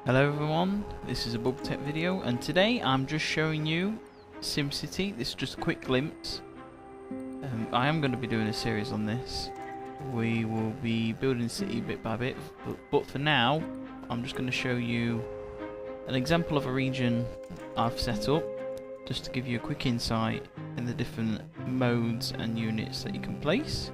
Hello everyone, this is a Bug Tech video and today I'm just showing you Simcity. This is just a quick glimpse. I am going to be doing a series on this. We will be building the city bit by bit, but for now I'm just going to show you an example of a region I've set up just to give you a quick insight in the different modes and units that you can place.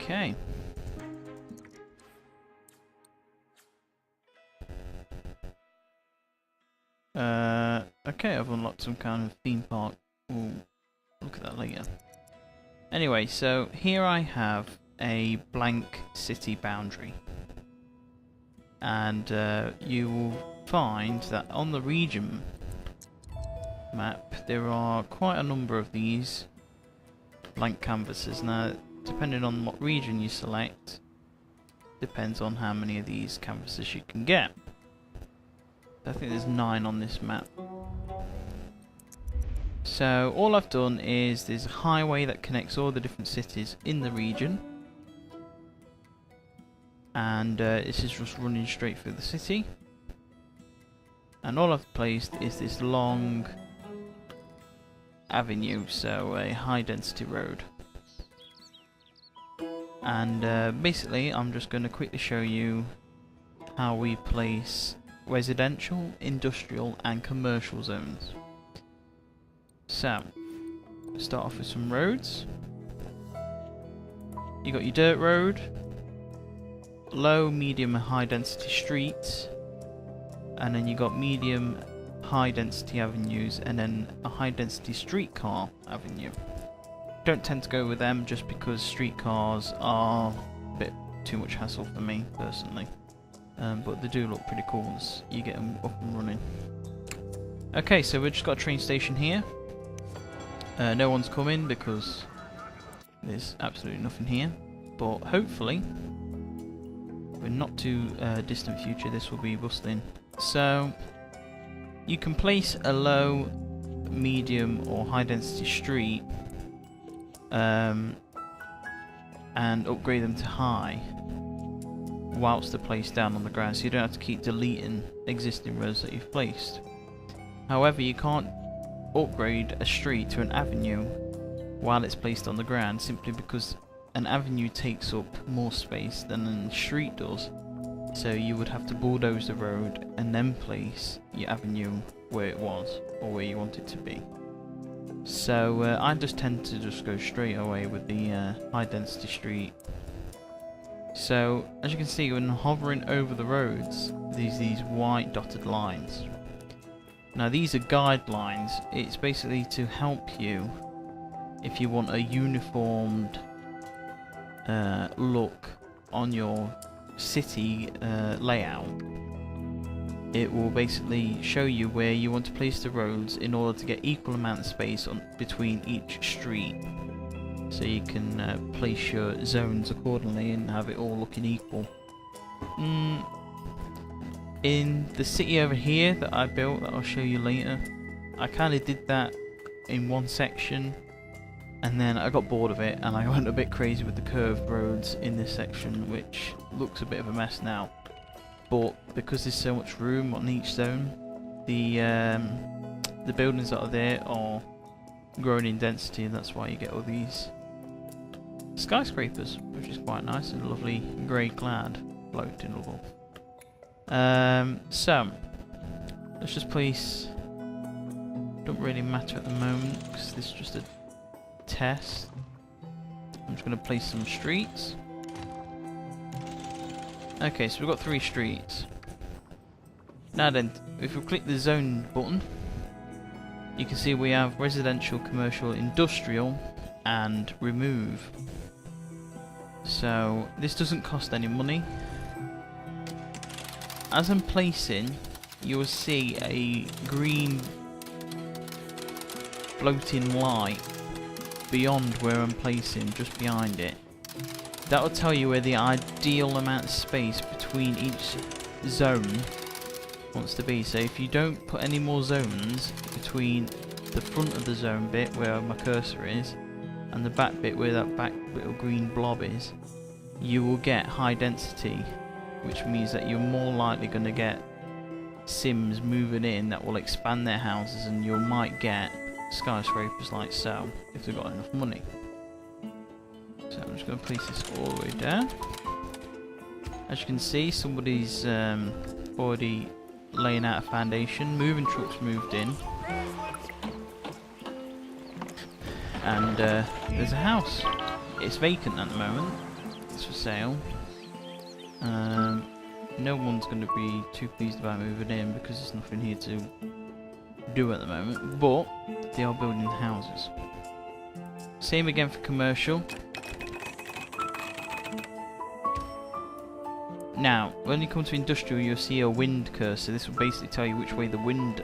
Okay. Okay, I've unlocked some kind of theme park. We'll look at that later. Anyway, so here I have a blank city boundary. And you will find that on the region map there are quite a number of these blank canvases. Now, depending on what region you select, depends on how many of these canvases you can get. I think there's 9 on this map. So all I've done is there's a highway that connects all the different cities in the region, and this is just running straight through the city. And all I've placed is this long avenue, so a high density road. And basically I'm just going to quickly show you how we place residential, industrial and commercial zones. So, start off with some roads. You got your dirt road, low, medium and high density streets, and then you got medium, high density avenues, and then a high density streetcar avenue. Don't tend to go with them just because streetcars are a bit too much hassle for me personally, but they do look pretty cool as you get them up and running. Okay, so we've just got a train station here. No one's coming because there's absolutely nothing here, but hopefully in not too distant future this will be bustling. So you can place a low, medium or high density street and upgrade them to high whilst they're placed down on the ground, so you don't have to keep deleting existing roads that you've placed. However, you can't upgrade a street to an avenue while it's placed on the ground, simply because an avenue takes up more space than a street does. So you would have to bulldoze the road and then place your avenue where it was or where you want it to be. So I just tend to just go straight away with the high density street. So as you can see, when hovering over the roads, there's these white dotted lines. Now these are guidelines. It's basically to help you if you want a uniformed look on your city layout. It will basically show you where you want to place the roads in order to get equal amount of space between each street, so you can place your zones accordingly and have it all looking equal. In the city over here that I built, that I'll show you later, I kind of did that in one section and then I got bored of it and I went a bit crazy with the curved roads in this section, which looks a bit of a mess now. But because there's so much room on each zone, the buildings that are there are growing in density, and that's why you get all these skyscrapers, which is quite nice, and lovely grey clad floating above. So let's just place, don't really matter at the moment because this is just a test. I'm just going to place some streets. Okay, so we've got 3 streets. Now then, if we click the zone button, you can see we have residential, commercial, industrial and remove. So this doesn't cost any money. As I'm placing, you will see a green floating light beyond where I'm placing, just behind it. That will tell you where the ideal amount of space between each zone wants to be. So if you don't put any more zones between the front of the zone bit where my cursor is and the back bit where that back little green blob is, you will get high density, which means that you're more likely going to get Sims moving in that will expand their houses, and you might get skyscrapers like so, if they've got enough money. So I'm just going to place this all the way down. As you can see, somebody's already laying out a foundation. Moving trucks moved in. And there's a house. It's vacant at the moment. It's for sale. No one's going to be too pleased about moving in because there's nothing here to do at the moment. But they are building houses. Same again for commercial. Now, when you come to industrial, you'll see a wind cursor. This will basically tell you which way the wind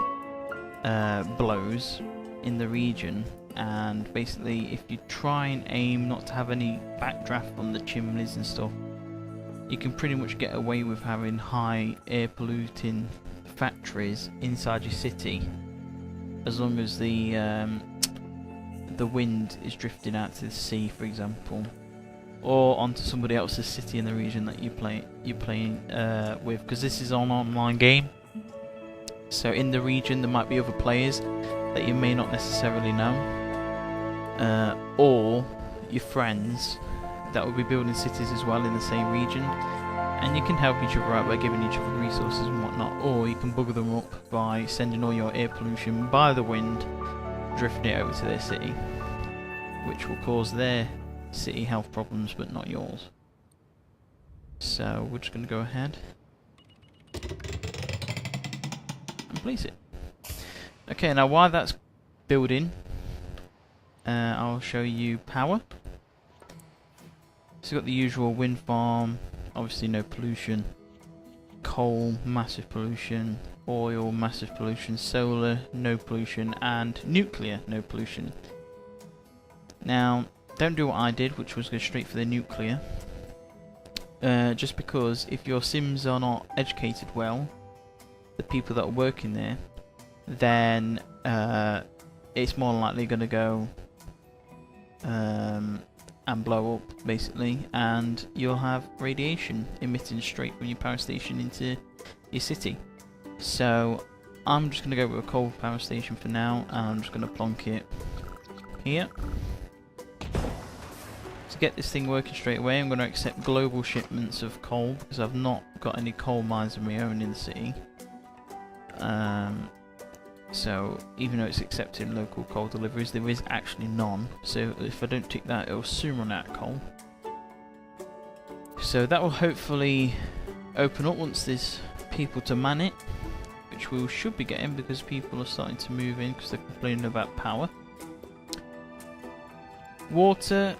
blows in the region. And basically, if you try and aim not to have any backdraft from the chimneys and stuff, you can pretty much get away with having high air polluting factories inside your city, as long as the wind is drifting out to the sea, for example, or onto somebody else's city in the region that you're playing with, because this is an online game. So in the region there might be other players that you may not necessarily know, or your friends that will be building cities as well in the same region, and you can help each other out by giving each other resources and whatnot, or you can bugger them up by sending all your air pollution by the wind, drifting it over to their city, which will cause their city health problems but not yours. So we're just going to go ahead and place it. Okay, now while that's building, I'll show you power. So you've got the usual wind farm, obviously no pollution, coal, massive pollution, oil, massive pollution, solar, no pollution, and nuclear, no pollution. Now, don't do what I did, which was go straight for the nuclear, just because if your Sims are not educated well, the people that are working there, then it's more likely going to go and blow up, basically, and you'll have radiation emitting straight from your power station into your city. So I'm just going to go with a coal power station for now, and I'm just going to plonk it here. To get this thing working straight away, I'm going to accept global shipments of coal, because I've not got any coal mines of my own in the city. So even though it's accepting local coal deliveries, there is actually none. So if I don't tick that, it'll soon run out of coal. So that will hopefully open up once there's people to man it, which we should be getting because people are starting to move in because they're complaining about power. Water,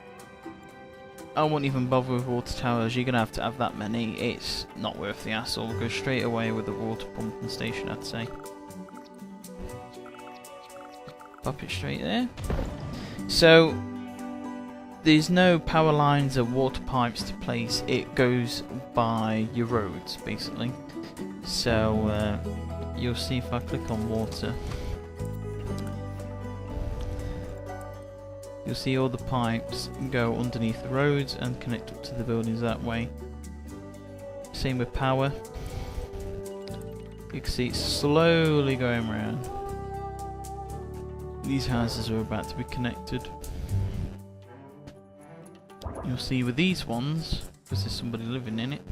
I won't even bother with water towers. You're going to have that many. It's not worth the hassle. Go straight away with the water pumping station, I'd say. Pop it straight there. So there's no power lines or water pipes to place. It goes by your roads, basically. So you'll see if I click on water, you'll see all the pipes go underneath the roads and connect up to the buildings that way. Same with power. You can see it's slowly going around. These houses are about to be connected. You'll see with these ones, because there's somebody living in it.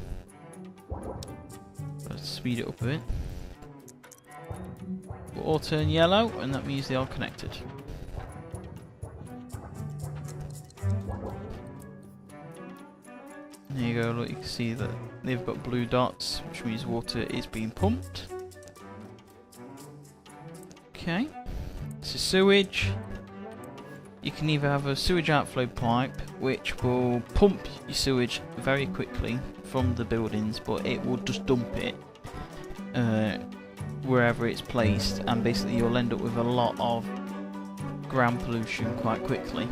Let's speed it up a bit. Will all turn yellow, and that means they are connected. There you go, look, you can see that they've got blue dots, which means water is being pumped. Okay. This is sewage. You can either have a sewage outflow pipe, which will pump your sewage very quickly from the buildings, but it will just dump it wherever it's placed, and basically you'll end up with a lot of ground pollution quite quickly.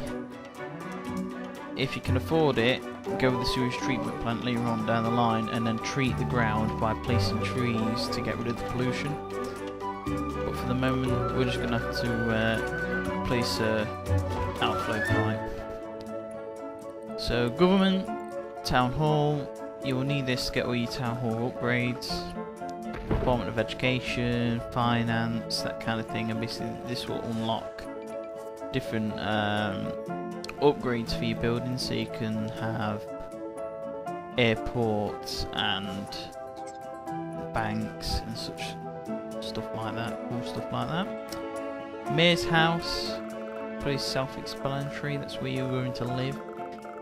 If you can afford it, go with the sewage treatment plant later on down the line, and then treat the ground by placing trees to get rid of the pollution. But for the moment, we're just going to have to place a outflow pipe. So government, town hall, you will need this to get all your town hall upgrades. Department of Education, Finance, that kind of thing, and basically this will unlock different upgrades for your building, so you can have airports and banks and such stuff like that, cool stuff like that. Mayor's house, pretty self-explanatory, that's where you're going to live.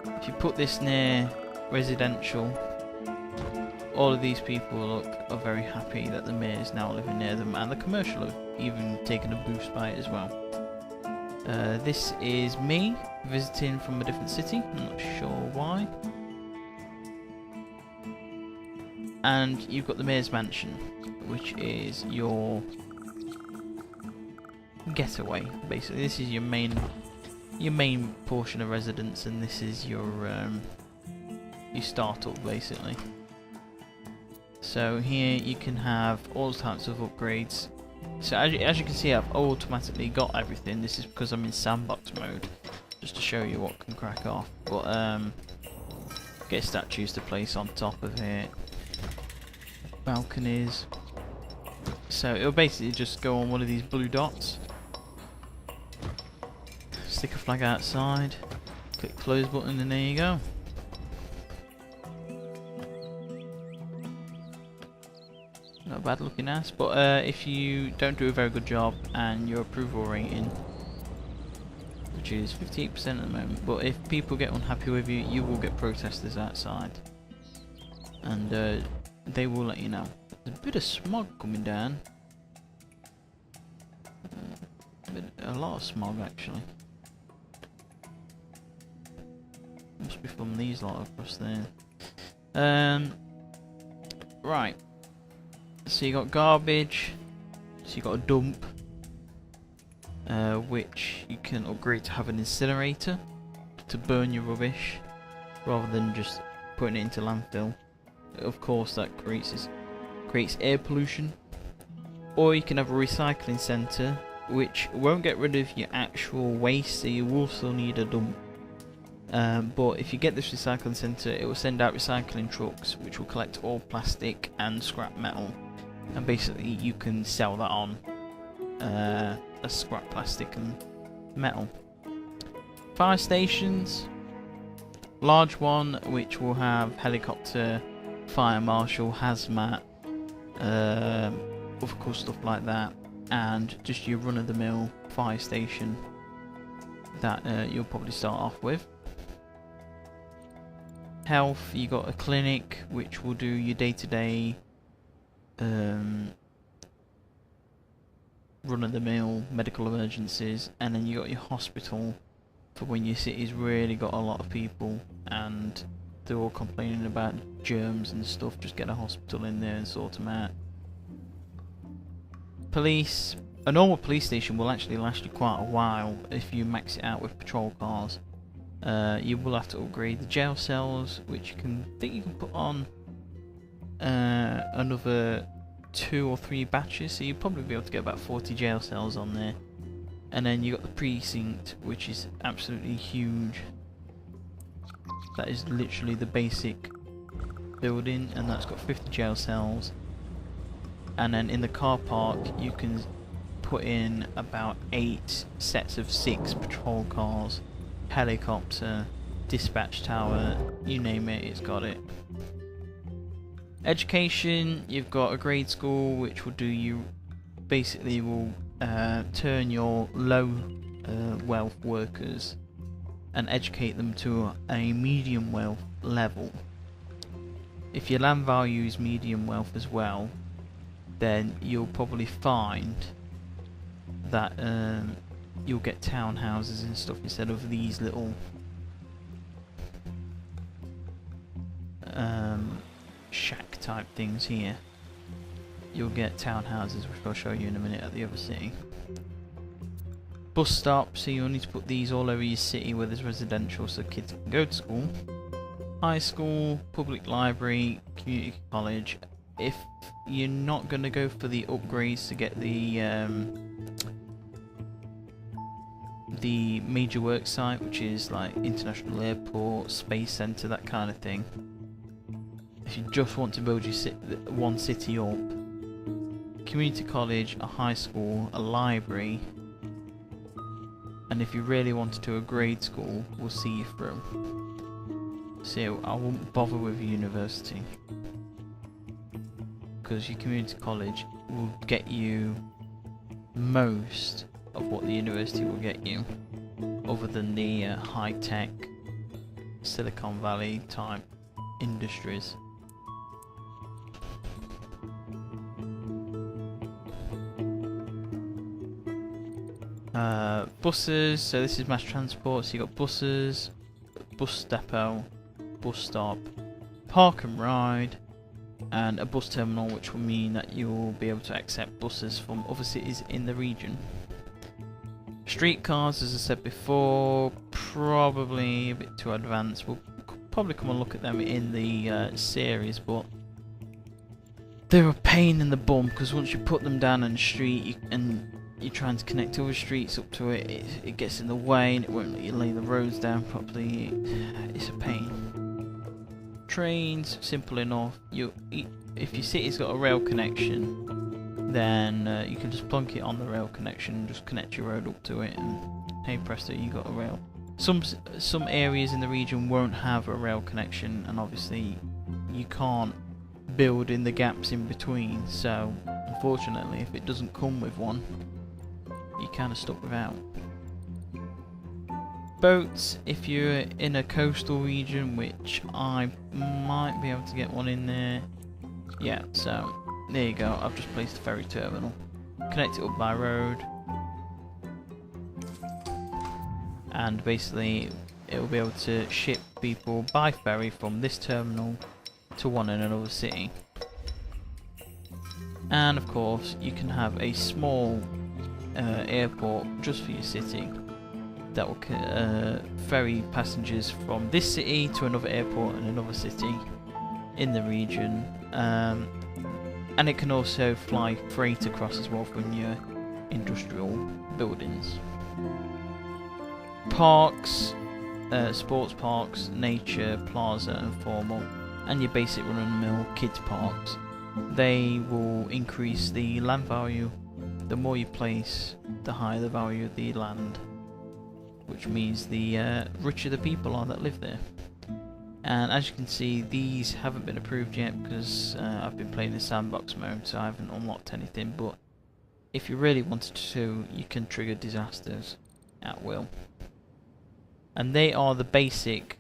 If you put this near residential, all of these people are very happy that the mayor is now living near them, and the commercial have even taken a boost by it as well. This is me visiting from a different city, I'm not sure why. And you've got the mayor's mansion, which is your getaway. Basically, this is your main portion of residence, and this is your startup basically. So here you can have all types of upgrades. So as you can see, I've automatically got everything. This is because I'm in sandbox mode, just to show you what can crack off. But get statues to place on top of it, balconies. So it'll basically just go on one of these blue dots, stick a flag outside, click close button, and there you go. Not a bad looking ass, but if you don't do a very good job and your approval rating, which is 58% at the moment, but if people get unhappy with you, you will get protesters outside, and they will let you know. There's a bit of smog coming down, a lot of smog actually. Must be from these lot across there. Right. So you got garbage, so you got a dump, which you can upgrade to have an incinerator to burn your rubbish, rather than just putting it into landfill. Of course that creates air pollution. Or you can have a recycling centre, which won't get rid of your actual waste, so you will still need a dump. But if you get this recycling centre, it will send out recycling trucks which will collect all plastic and scrap metal, and basically you can sell that on as scrap plastic and metal. Fire stations, large one which will have helicopter, fire marshal, hazmat, of course stuff like that, and just your run-of-the-mill fire station that you'll probably start off with. Health, you got a clinic which will do your day-to-day run-of-the-mill medical emergencies, and then you got your hospital for when your city's really got a lot of people and they're all complaining about germs and stuff. Just get a hospital in there and sort them out. Police, a normal police station will actually last you quite a while if you max it out with patrol cars. You will have to upgrade the jail cells, which I think you can put on another 2 or 3 batches, so you'll probably be able to get about 40 jail cells on there. And then you got the precinct, which is absolutely huge. That is literally the basic building, and that's got 50 jail cells. And then in the car park you can put in about 8 sets of 6 patrol cars, helicopter, dispatch tower, you name it, it's got it. Education, you've got a grade school which will do you, basically will turn your low wealth workers and educate them to a medium wealth level. If your land value is medium wealth as well, then you'll probably find that you'll get townhouses and stuff instead of these little shack type things here. You'll get townhouses, which I'll show you in a minute, at the other city. Bus stop, so you'll need to put these all over your city where there's residential so kids can go to school. High school, public library, community college. If you're not going to go for the upgrades to get the the major work site, which is like international airport, space centre, that kind of thing. If you just want to build your one city up, community college, a high school, a library, and if you really want to do a grade school, we'll see you through. So I won't bother with university, because your community college will get you most of what the university will get you, other than the high-tech Silicon Valley type industries. Buses, so this is mass transport, so you got buses, bus depot, bus stop, park and ride, and a bus terminal, which will mean that you will be able to accept buses from other cities in the region. Streetcars, as I said before, probably a bit too advanced. We'll probably come and look at them in the series, but they're a pain in the bum, because once you put them down on the street and you're trying to connect other streets up to it, it gets in the way and it won't let you lay the roads down properly. It's a pain. Trains, simple enough. If your city's got a rail connection, then you can just plunk it on the rail connection and just connect your road up to it, and hey presto, you got a rail. Some areas in the region won't have a rail connection, and obviously you can't build in the gaps in between, so unfortunately if it doesn't come with one, you're kind of stuck without. Boats, if you're in a coastal region, which I might be able to get one in there. Yeah, so there you go, I've just placed a ferry terminal. Connect it up by road, and basically it will be able to ship people by ferry from this terminal to one in another city. And of course you can have a small airport just for your city that will ferry passengers from this city to another airport in another city in the region, and it can also fly freight across as well from your industrial buildings. Parks, sports parks, nature, plaza and formal, and your basic run-of-the-mill kids parks. They will increase the land value. The more you place, the higher the value of the land, which means the richer the people are that live there. And as you can see, these haven't been approved yet because I've been playing in sandbox mode, so I haven't unlocked anything, but if you really wanted to, you can trigger disasters at will. And they are the basic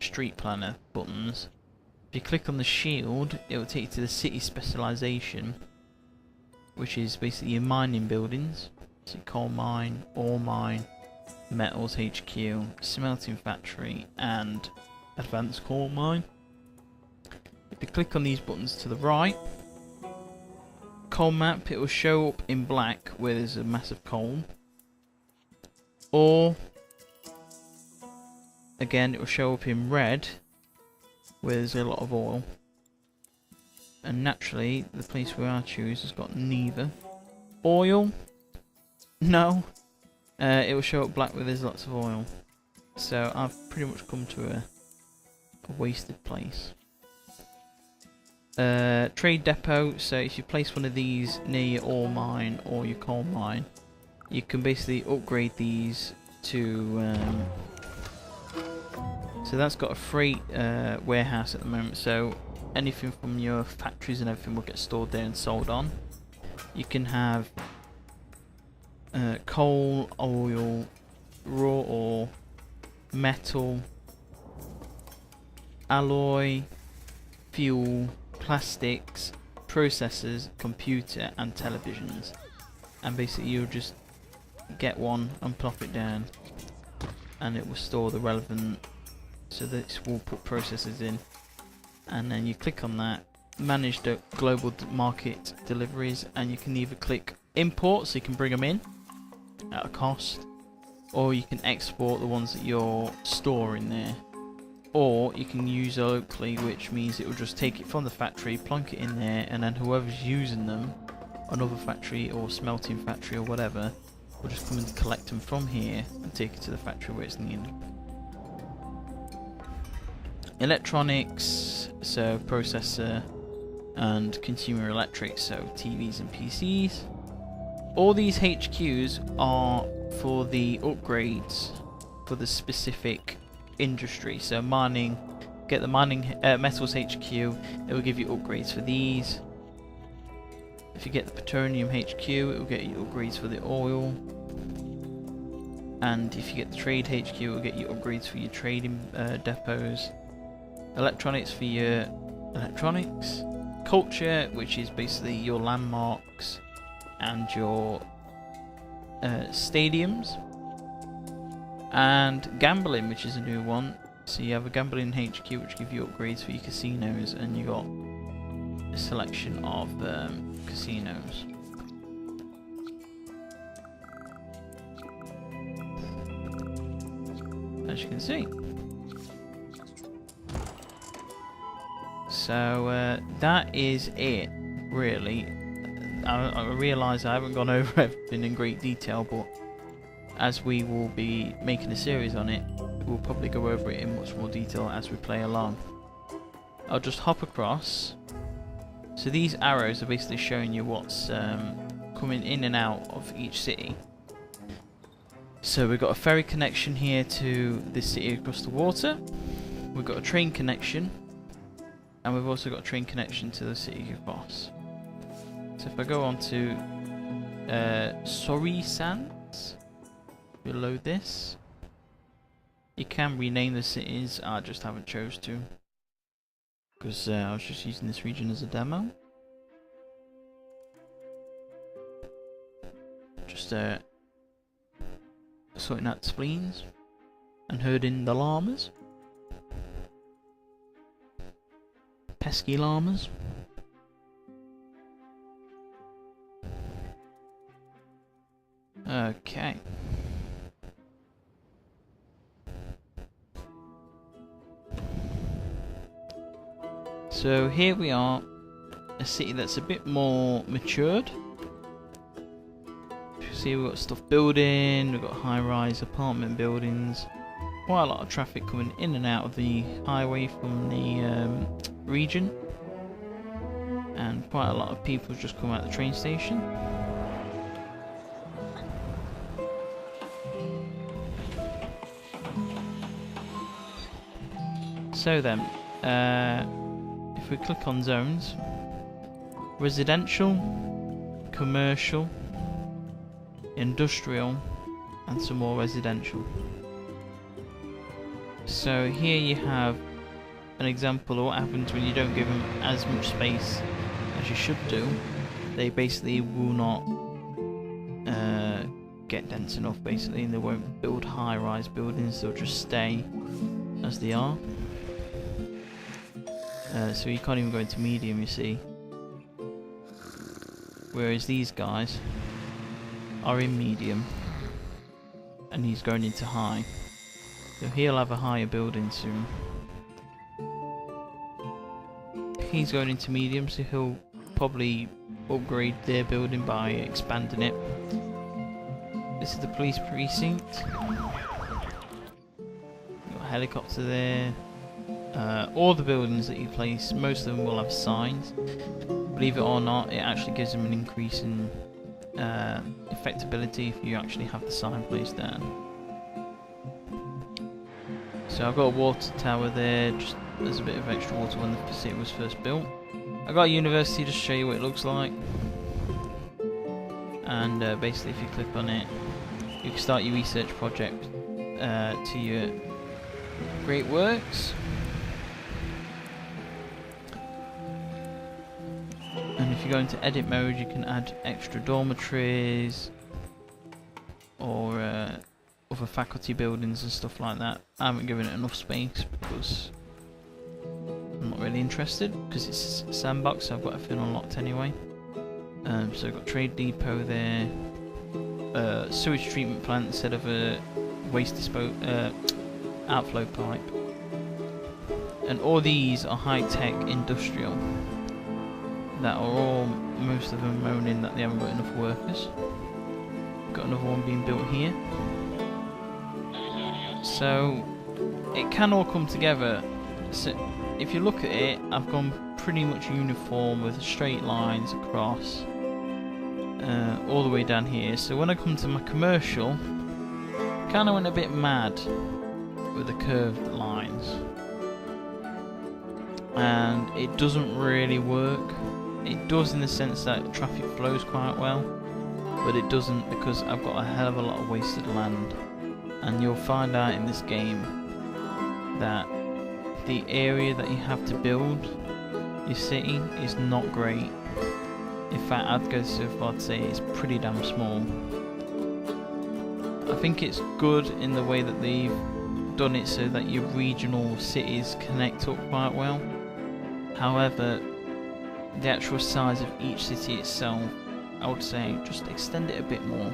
street planner buttons. If you click on the shield, it will take you to the city specialization, which is basically your mining buildings. So coal mine, ore mine, metals HQ, smelting factory, and advanced coal mine. If you click on these buttons to the right, coal map, it will show up in black where there's a massive coal. Or again, it will show up in red where there's a lot of oil. And naturally, the place where I choose has got neither. Oil? No. It will show up black where there's lots of oil. So I've pretty much come to a wasted place. Trade depot, so if you place one of these near your ore mine or your coal mine, you can basically upgrade these to... so that's got a freight warehouse at the moment, so anything from your factories and everything will get stored there and sold on. You can have coal, oil, raw ore, metal, alloy, fuel, plastics, processors, computer and televisions. And basically you'll just get one and plop it down and it will store the relevant, so this will put processors in, and then you click on that, manage the global market deliveries, and you can either click import so you can bring them in at a cost, or you can export the ones that you're storing there, or you can use locally, which means it will just take it from the factory, plonk it in there, and then whoever's using them, another factory or smelting factory or whatever, we'll just come and collect them from here and take it to the factory where it's needed. Electronics, so processor and consumer electrics, so TVs and PCs. All these HQs are for the upgrades for the specific industry. So mining, get the mining metals HQ, it will give you upgrades for these. If you get the petroleum HQ, it will get you upgrades for the oil. And if you get the trade HQ, it will get you upgrades for your trading depots. Electronics for your electronics. Culture, which is basically your landmarks and your stadiums. And gambling, which is a new one. So you have a gambling HQ, which give you upgrades for your casinos, and you got a selection of casinos. As you can see. So that is it, really. I realise I haven't gone over everything in great detail, but as we will be making a series on it, we'll probably go over it in much more detail as we play along. I'll just hop across. So these arrows are basically showing you what's coming in and out of each city. So we've got a ferry connection here to this city across the water. We've got a train connection. And we've also got a train connection to the city across. So if I go on to Sorry Sands, we'll load this. You can rename the cities, I just haven't chose to. Because I was just using this region as a demo. Just sorting out the spleens and herding the llamas. Pesky llamas. Okay. So here we are, a city that's a bit more matured. You see we've got stuff building, we've got high-rise apartment buildings. Quite a lot of traffic coming in and out of the highway from the region, and quite a lot of people just come out of the train station. So then, if we click on zones, residential, commercial, industrial, and some more residential. So here you have an example of what happens when you don't give them as much space as you should do. They basically will not get dense enough, basically, and they won't build high-rise buildings. They'll just stay as they are. So you can't even go into medium, you see. Whereas these guys are in medium, and he's going into high. So he'll have a higher building soon. He's going into medium, so he'll probably upgrade their building by expanding it. This is the police precinct. Got a helicopter there. All the buildings that you place, most of them will have signs. Believe it or not, it actually gives them an increase in effectability if you actually have the sign placed down. So I've got a water tower there, just there's a bit of extra water when the city was first built. I've got a university just to show you what it looks like. And basically if you click on it, you can start your research project to your great works. And if you go into edit mode, you can add extra dormitories or other faculty buildings and stuff like that. I haven't given it enough space because I'm not really interested, because it's a sandbox, so I've got everything unlocked anyway. So I've got trade depot there, sewage treatment plant instead of a waste outflow pipe. And all these are high-tech industrial that are all, most of them moaning that they haven't got enough workers. got another one being built here. So it can all come together. So if you look at it, I've gone pretty much uniform with straight lines across all the way down here. So when I come to my commercial, kind of went a bit mad with the curved lines, and it doesn't really work. It does in the sense that traffic flows quite well, but it doesn't because I've got a hell of a lot of wasted land. And you'll find out in this game that the area that you have to build your city is not great. In fact, I'd go so far to say it's pretty damn small. I think it's good in the way that they've done it so that your regional cities connect up quite well. However, the actual size of each city itself, I would say just extend it a bit more.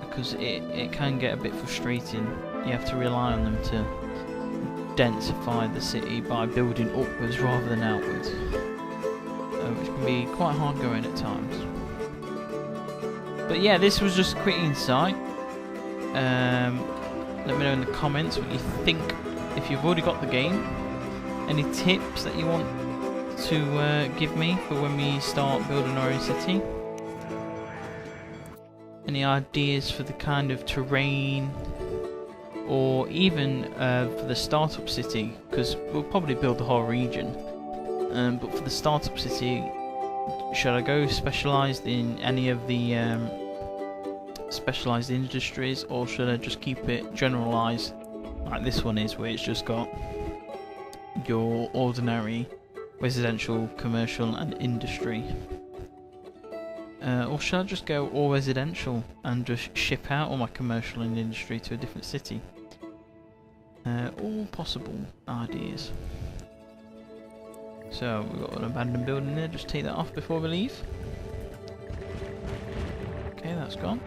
Because it can get a bit frustrating. You have to rely on them to densify the city by building upwards rather than outwards, which can be quite hard going at times. But yeah, this was just a quick insight. Let me know in the comments what you think if you've already got the game. Any tips that you want to give me for when we start building our own city. Any ideas for the kind of terrain, or even for the startup city, because we'll probably build the whole region. But for the startup city, should I go specialised in any of the specialised industries, or should I just keep it generalised like this one is, where it's just got your ordinary residential, commercial and industry? Or should I just go all residential and just ship out all my commercial and industry to a different city? All possible ideas. So we've got an abandoned building there, just take that off before we leave. Okay, that's gone.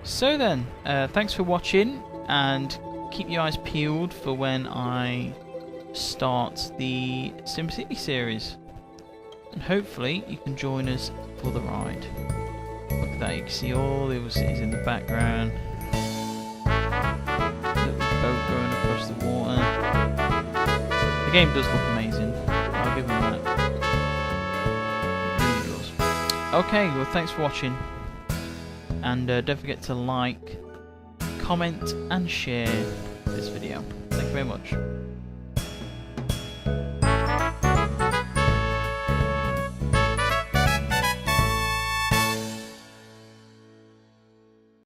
So then, thanks for watching, and keep your eyes peeled for when I start the Simcity series. And hopefully you can join us for the ride. Look at that, you can see all the other cities in the background. Little boat going across the water. The game does look amazing, I'll give them that. It really does. Okay, well thanks for watching. And don't forget to like, comment and share this video. Thank you very much.